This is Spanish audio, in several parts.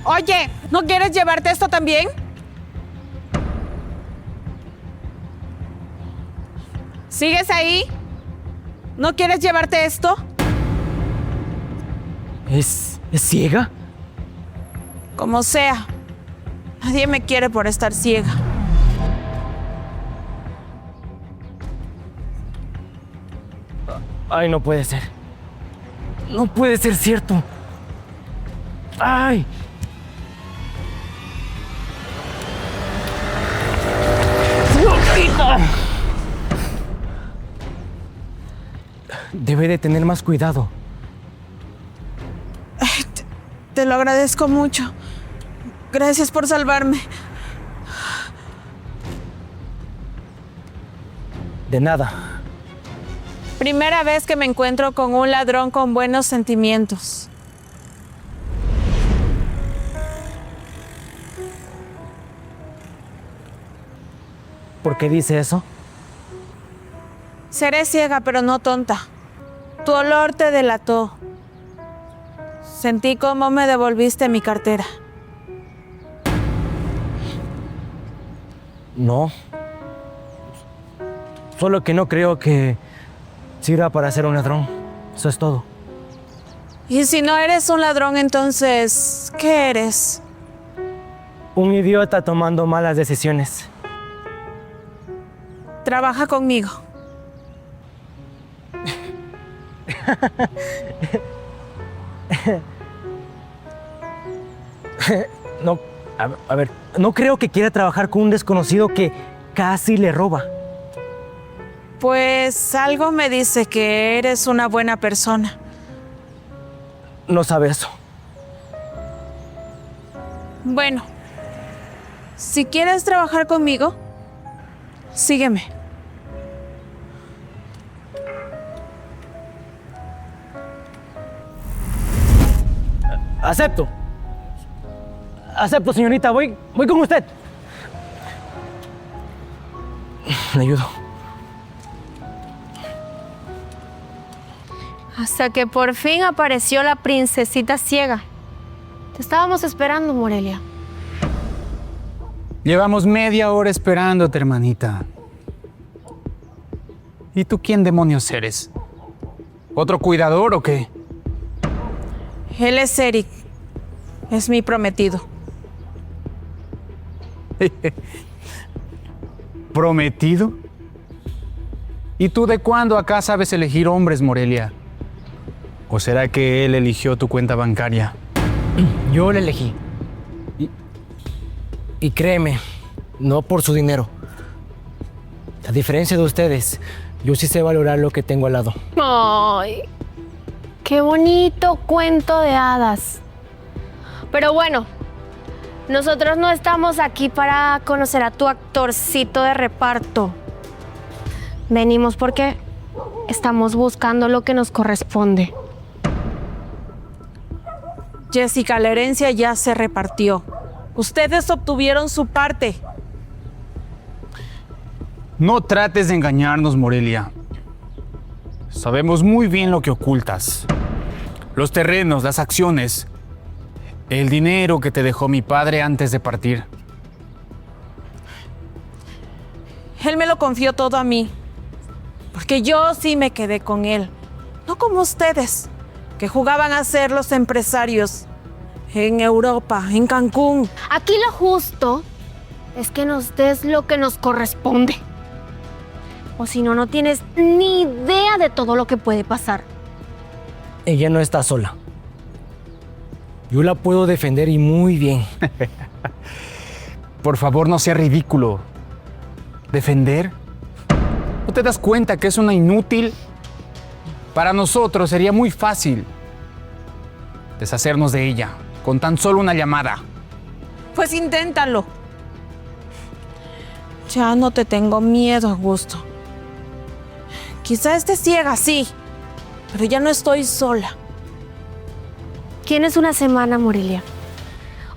Oye, ¿no quieres llevarte esto también? ¿Sigues ahí? ¿No quieres llevarte esto? ¿Es ciega? Como sea. Nadie me quiere por estar ciega. Ay, no puede ser. No puede ser cierto. ¡Ay! Debe de tener más cuidado. Te lo agradezco mucho. Gracias por salvarme. De nada. Primera vez que me encuentro con un ladrón con buenos sentimientos. ¿Por qué dice eso? Seré ciega, pero no tonta. Tu olor te delató. Sentí cómo me devolviste mi cartera. No. Solo que no creo que sirva para ser un ladrón. Eso es todo. Y si no eres un ladrón, entonces, ¿qué eres? Un idiota tomando malas decisiones. Trabaja conmigo. No, a ver, no creo que quiera trabajar con un desconocido que casi le roba. Pues algo me dice que eres una buena persona. No sabe eso. Bueno, si quieres trabajar conmigo, sígueme. Acepto. Acepto, señorita. Voy con usted. Le ayudo. Hasta que por fin apareció la princesita ciega. Te estábamos esperando, Morelia. Llevamos media hora esperándote, hermanita. ¿Y tú quién demonios eres? ¿Otro cuidador o qué? Él es Eric. Es mi prometido. ¿Prometido? ¿Y tú de cuándo acá sabes elegir hombres, Morelia? ¿O será que él eligió tu cuenta bancaria? Yo le elegí. Y créeme, no por su dinero. A diferencia de ustedes, yo sí sé valorar lo que tengo al lado. ¡Ay! ¡Qué bonito cuento de hadas! Pero bueno, nosotros no estamos aquí para conocer a tu actorcito de reparto. Venimos porque estamos buscando lo que nos corresponde. Jessica, la herencia ya se repartió. Ustedes obtuvieron su parte. No trates de engañarnos, Morelia. Sabemos muy bien lo que ocultas. Los terrenos, las acciones, el dinero que te dejó mi padre antes de partir. Él me lo confió todo a mí. Porque yo sí me quedé con él. No como ustedes, que jugaban a ser los empresarios en Europa, en Cancún. Aquí lo justo es que nos des lo que nos corresponde. O si no, no tienes ni idea de todo lo que puede pasar. Ella no está sola. Yo la puedo defender y muy bien. Por favor, no sea ridículo. ¿Defender? ¿No te das cuenta que es una inútil? Para nosotros sería muy fácil deshacernos de ella con tan solo una llamada. Pues inténtalo. Ya no te tengo miedo, Augusto. Quizá esté ciega, sí, pero ya no estoy sola. Tienes una semana, Morelia.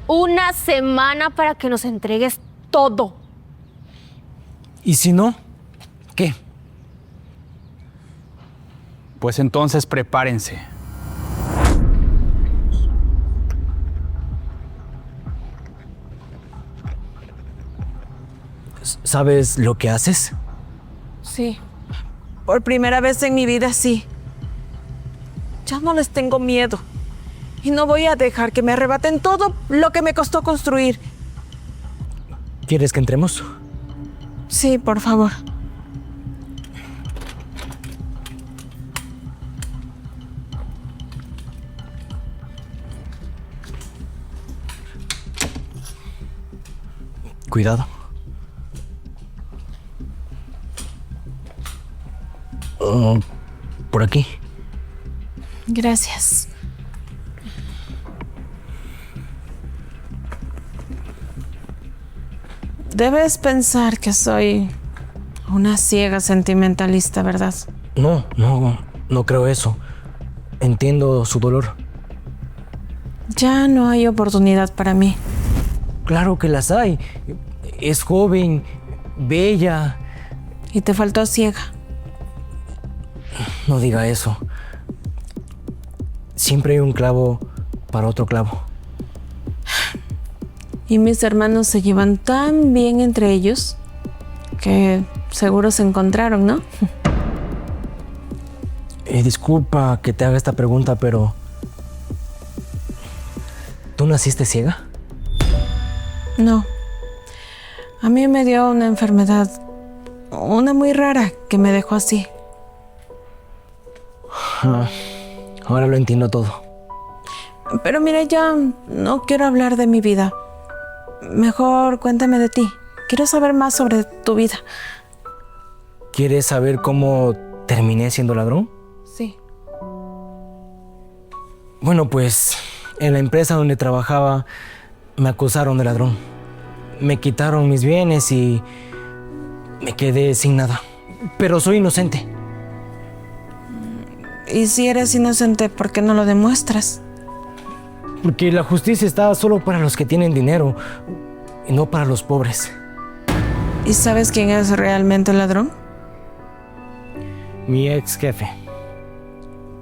Una semana para que nos entregues todo. ¿Y si no? ¿Qué? Pues entonces prepárense. ¿Sabes lo que haces? Sí. Por primera vez en mi vida, sí. Ya no les tengo miedo. Y no voy a dejar que me arrebaten todo lo que me costó construir. ¿Quieres que entremos? Sí, por favor. Cuidado. Por aquí. Gracias. Debes pensar que soy una ciega sentimentalista, ¿verdad? No creo eso. Entiendo su dolor. Ya no hay oportunidad para mí. Claro que las hay. Es joven, bella. Y te faltó ciega. No diga eso. Siempre hay un clavo para otro clavo. Y mis hermanos se llevan tan bien entre ellos que seguro se encontraron, ¿no? Disculpa que te haga esta pregunta, pero ¿tú naciste ciega? No. A mí me dio una enfermedad, una muy rara, que me dejó así. Ahora lo entiendo todo. Pero mira, ya no quiero hablar de mi vida. Mejor cuéntame de ti. Quiero saber más sobre tu vida. ¿Quieres saber cómo terminé siendo ladrón? Sí. Bueno, pues en la empresa donde trabajaba me acusaron de ladrón. Me quitaron mis bienes y me quedé sin nada. Pero soy inocente. Y si eres inocente, ¿por qué no lo demuestras? Porque la justicia está solo para los que tienen dinero y no para los pobres. ¿Y sabes quién es realmente el ladrón? Mi ex jefe.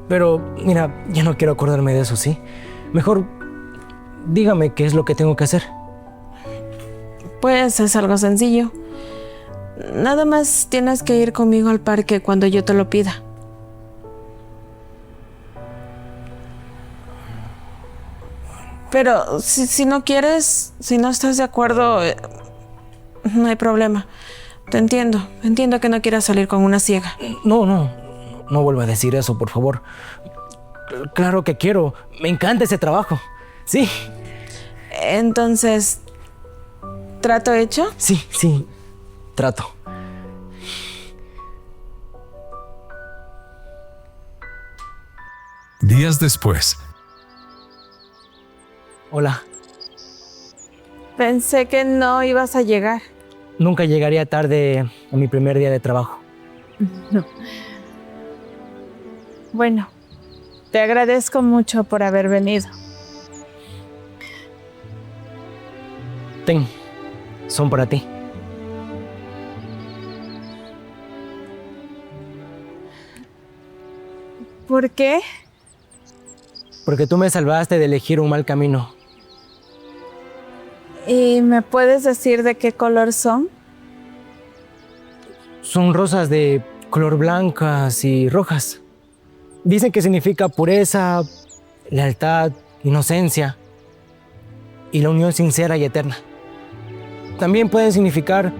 Pero mira, ya no quiero acordarme de eso, ¿sí? Mejor dígame qué es lo que tengo que hacer. Pues es algo sencillo. Nada más tienes que ir conmigo al parque cuando yo te lo pida. Pero si no quieres, si no estás de acuerdo, no hay problema. Te entiendo. Entiendo que no quieras salir con una ciega. No vuelva a decir eso, por favor. Claro que quiero. Me encanta ese trabajo. Sí. Entonces, ¿trato hecho? Sí, trato. Días después. Hola. Pensé que no ibas a llegar. Nunca llegaría tarde a mi primer día de trabajo. Bueno, te agradezco mucho por haber venido. Ten, son para ti. ¿Por qué? Porque tú me salvaste de elegir un mal camino. ¿Y me puedes decir de qué color son? Son rosas de color blancas y rojas. Dicen que significa pureza, lealtad, inocencia y la unión sincera y eterna. También pueden significar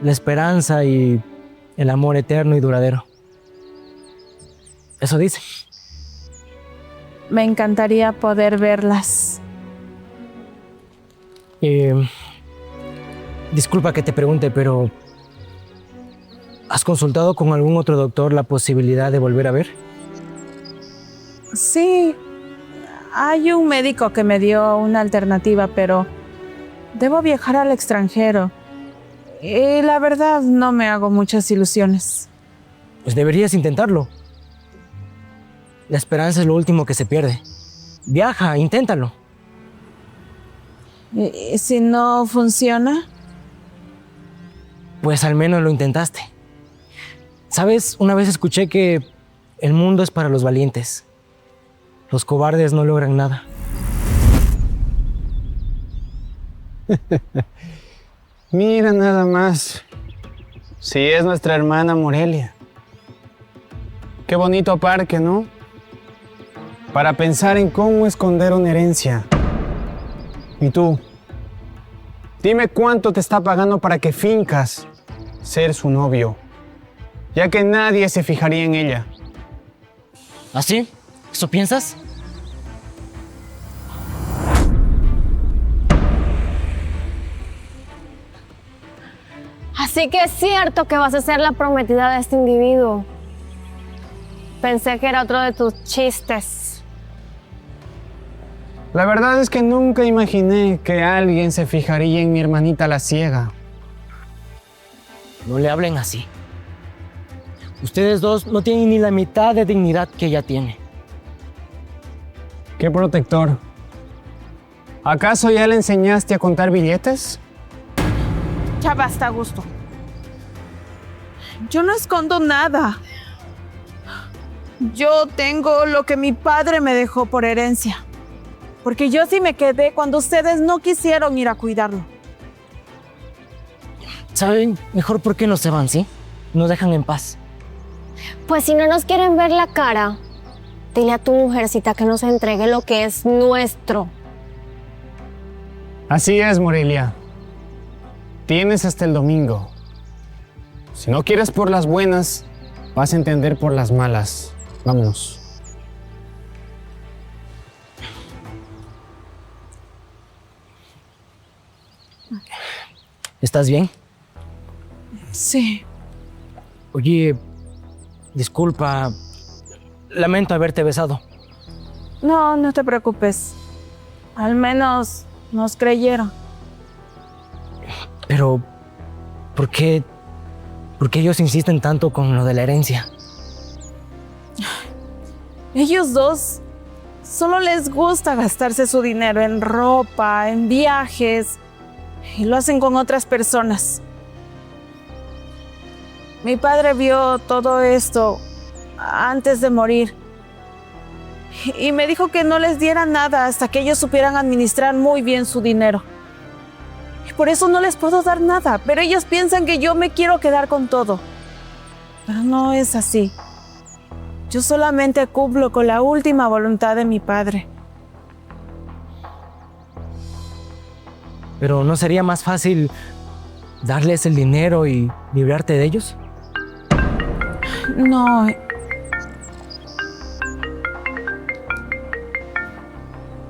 la esperanza y el amor eterno y duradero. Eso dice. Me encantaría poder verlas. Disculpa que te pregunte, pero ¿has consultado con algún otro doctor la posibilidad de volver a ver? Sí, hay un médico que me dio una alternativa, pero debo viajar al extranjero. Y la verdad no me hago muchas ilusiones. Pues deberías intentarlo. La esperanza es lo último que se pierde. Viaja, inténtalo. ¿Y si no funciona? Pues al menos lo intentaste. ¿Sabes? Una vez escuché que el mundo es para los valientes. Los cobardes no logran nada. Mira nada más. Sí, es nuestra hermana Morelia. Qué bonito parque, ¿no? Para pensar en cómo esconder una herencia. ¿Y tú? Dime cuánto te está pagando para que fincas ser su novio, ya que nadie se fijaría en ella. ¿Así? ¿Eso piensas? Así que es cierto que vas a ser la prometida de este individuo. Pensé que era otro de tus chistes. La verdad es que nunca imaginé que alguien se fijaría en mi hermanita la ciega. No le hablen así. Ustedes dos no tienen ni la mitad de dignidad que ella tiene. ¿Qué protector? ¿Acaso ya le enseñaste a contar billetes? Ya basta, Augusto. Yo no escondo nada. Yo tengo lo que mi padre me dejó por herencia. Porque yo sí me quedé cuando ustedes no quisieron ir a cuidarlo. ¿Saben? Mejor por qué no se van, ¿sí? Nos dejan en paz. Pues si no nos quieren ver la cara, dile a tu mujercita que nos entregue lo que es nuestro. Así es, Morelia. Tienes hasta el domingo. Si no quieres por las buenas, vas a entender por las malas. Vámonos. ¿Estás bien? Sí. Oye, disculpa. Lamento haberte besado. No, no te preocupes. Al menos nos creyeron. Pero, ¿por qué ellos insisten tanto con lo de la herencia? Ellos dos solo les gusta gastarse su dinero en ropa, en viajes, y lo hacen con otras personas. Mi padre vio todo esto antes de morir y me dijo que no les diera nada hasta que ellos supieran administrar muy bien su dinero. Y por eso no les puedo dar nada, pero ellos piensan que yo me quiero quedar con todo. Pero no es así. Yo solamente cumplo con la última voluntad de mi padre. ¿Pero no sería más fácil darles el dinero y librarte de ellos? No.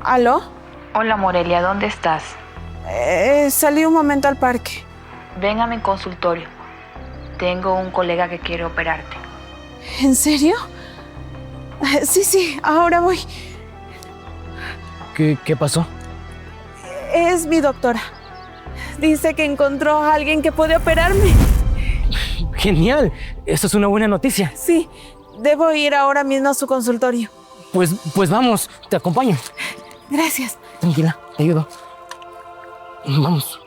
¿Aló? Hola Morelia, ¿dónde estás? Salí un momento al parque. Ven a mi consultorio. Tengo un colega que quiere operarte. ¿En serio? Sí, ahora voy. ¿Qué pasó? Es mi doctora. Dice que encontró a alguien que puede operarme. ¡Genial! Eso es una buena noticia. Sí, debo ir ahora mismo a su consultorio. Pues vamos, te acompaño. Gracias. Tranquila, te ayudo. Vamos.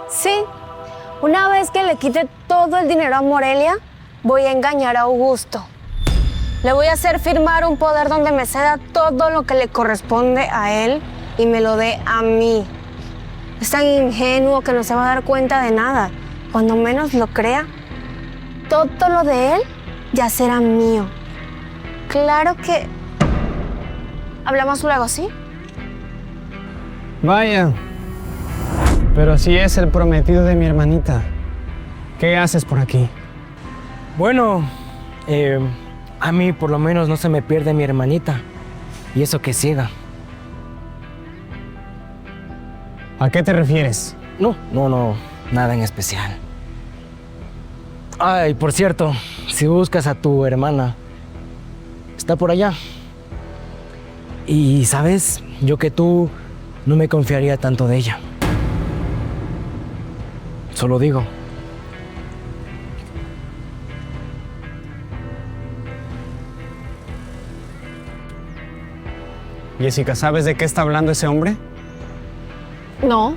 Sí, una vez que le quite todo el dinero a Morelia, voy a engañar a Augusto. Le voy a hacer firmar un poder donde me ceda todo lo que le corresponde a él y me lo dé a mí. Es tan ingenuo que no se va a dar cuenta de nada. Cuando menos lo crea, todo lo de él ya será mío. Claro que... Hablamos luego, ¿sí? Vaya. Pero si es el prometido de mi hermanita. ¿Qué haces por aquí? Bueno, a mí por lo menos no se me pierde mi hermanita. Y eso que es ciega. ¿A qué te refieres? No, nada en especial. Ay, por cierto, si buscas a tu hermana, está por allá. Y, ¿sabes? Yo que tú no me confiaría tanto de ella. Solo digo. Jessica, ¿sabes de qué está hablando ese hombre? No,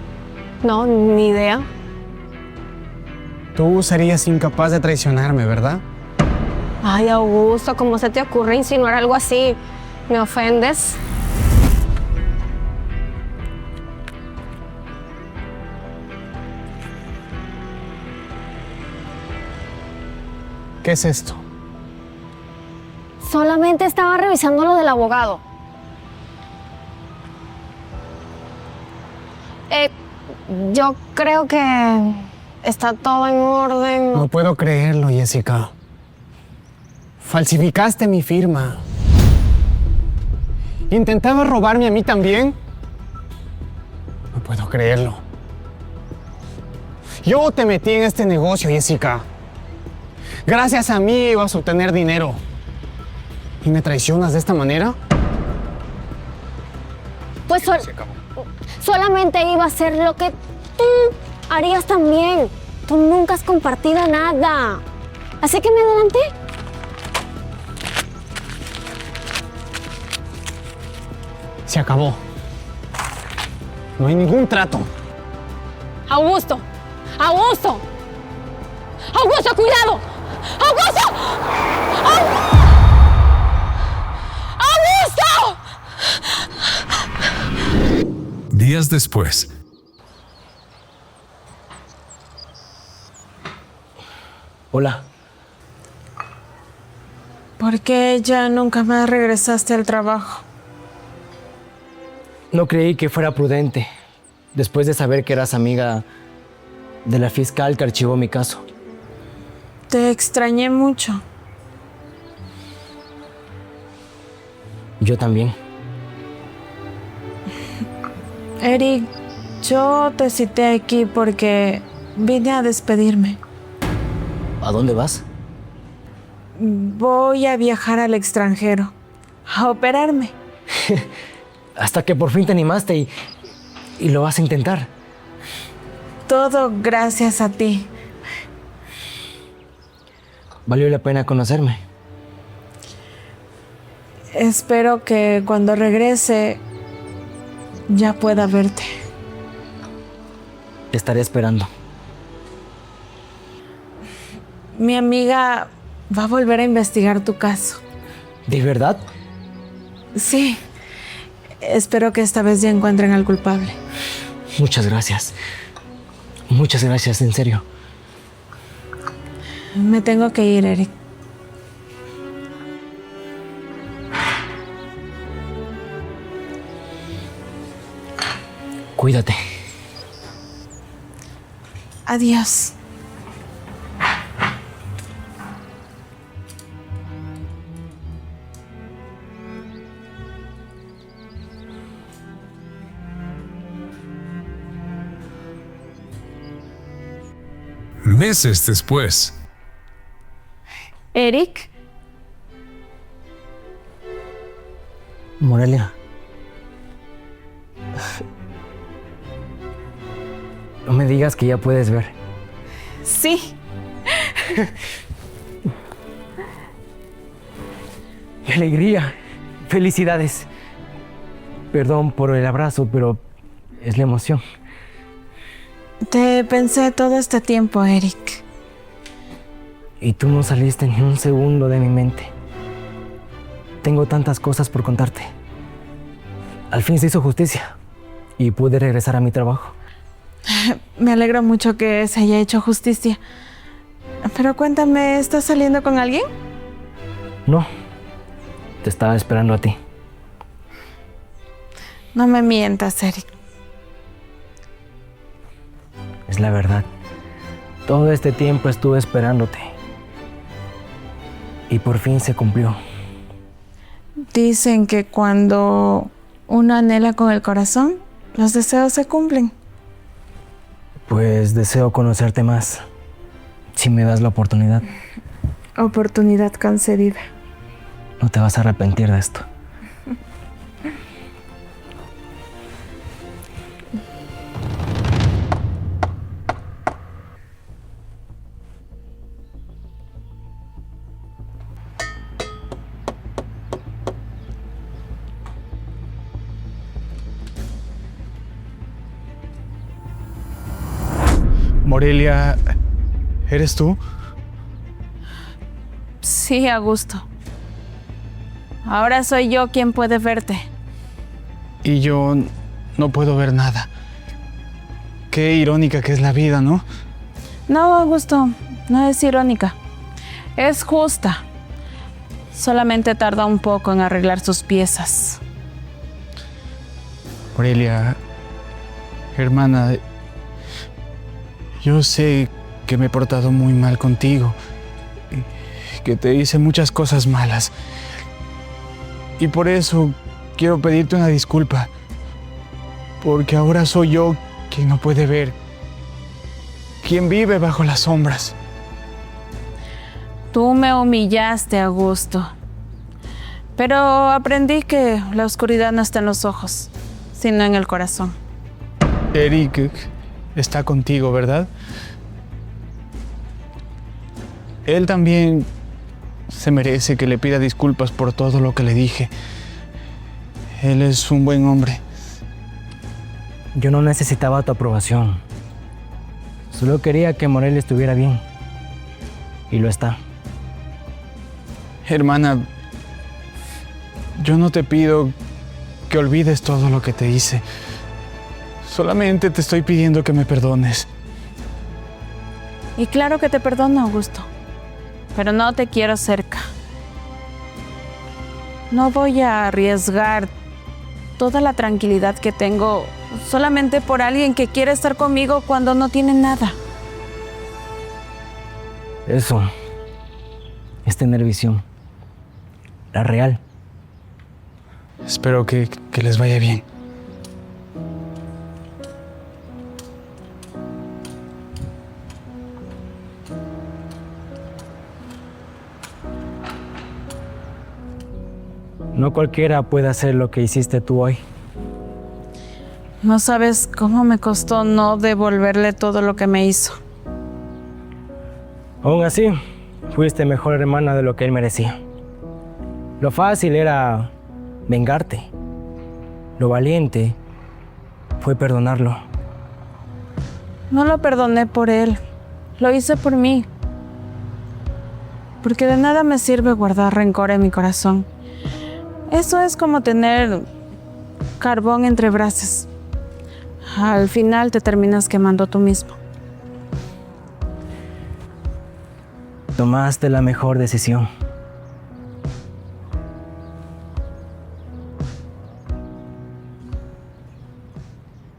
ni idea. Tú serías incapaz de traicionarme, ¿verdad? Ay, Augusto, ¿cómo se te ocurre insinuar algo así? ¿Me ofendes? ¿Qué es esto? Solamente estaba revisando lo del abogado. Yo creo que está todo en orden. No puedo creerlo, Jessica. Falsificaste mi firma. ¿Intentabas robarme a mí también? No puedo creerlo. Yo te metí en este negocio, Jessica. Gracias a mí ibas a obtener dinero. ¿Y me traicionas de esta manera? Pues solamente iba a hacer lo que tú harías también. Tú nunca has compartido nada. Así que me adelanté. Se acabó. No hay ningún trato. Augusto. Augusto. Augusto, cuidado. Augusto. Augusto. Días después. Hola. ¿Por qué ya nunca más regresaste al trabajo? No creí que fuera prudente, después de saber que eras amiga de la fiscal que archivó mi caso. Te extrañé mucho. Yo también. Eric, yo te cité aquí porque vine a despedirme. ¿A dónde vas? Voy a viajar al extranjero, a operarme. Hasta que por fin te animaste y lo vas a intentar. Todo gracias a ti. Valió la pena conocerme. Espero que cuando regrese ya pueda verte. Te estaré esperando. Mi amiga va a volver a investigar tu caso. ¿De verdad? Sí. Espero que esta vez ya encuentren al culpable. Muchas gracias. Muchas gracias, en serio. Me tengo que ir, Eric. Cuídate. Adiós. Meses después. Eric, Morelia. No me digas que ya puedes ver. sí. ¡Qué alegría! ¡Felicidades! Perdón por el abrazo, pero es la emoción. Te pensé todo este tiempo, Eric. Y tú no saliste ni un segundo de mi mente. Tengo tantas cosas por contarte. Al fin se hizo justicia y pude regresar a mi trabajo. Me alegro mucho que se haya hecho justicia. Pero cuéntame, ¿estás saliendo con alguien? No, te estaba esperando a ti. No me mientas, Eric. Es la verdad. Todo este tiempo estuve esperándote. Y por fin se cumplió. Dicen que cuando uno anhela con el corazón, los deseos se cumplen. Pues deseo conocerte más, si me das la oportunidad. Oportunidad concedida. No te vas a arrepentir de esto. Morelia, ¿eres tú? Sí, Augusto. Ahora soy yo quien puede verte. Y yo no puedo ver nada. Qué irónica que es la vida, ¿no? No, Augusto, no es irónica. Es justa. Solamente tarda un poco en arreglar sus piezas. Morelia, hermana, yo sé que me he portado muy mal contigo, que te hice muchas cosas malas. Y por eso quiero pedirte una disculpa, porque ahora soy yo quien no puede ver, quien vive bajo las sombras. Tú me humillaste, Augusto. Pero aprendí que la oscuridad no está en los ojos, sino en el corazón. Eric está contigo, ¿verdad? Él también se merece que le pida disculpas por todo lo que le dije. Él es un buen hombre. Yo no necesitaba tu aprobación. Solo quería que Morelia estuviera bien. Y lo está. Hermana, yo no te pido que olvides todo lo que te hice. Solamente te estoy pidiendo que me perdones. Y claro que te perdono, Augusto. Pero no te quiero cerca. No voy a arriesgar toda la tranquilidad que tengo solamente por alguien que quiere estar conmigo cuando no tiene nada. Eso es tener visión. La real. Espero que les vaya bien. No cualquiera puede hacer lo que hiciste tú hoy. No sabes cómo me costó no devolverle todo lo que me hizo. Aún así, fuiste mejor hermana de lo que él merecía. Lo fácil era vengarte. Lo valiente fue perdonarlo. No lo perdoné por él. Lo hice por mí. Porque de nada me sirve guardar rencor en mi corazón. Eso es como tener carbón entre brasas. Al final te terminas quemando tú mismo. Tomaste la mejor decisión.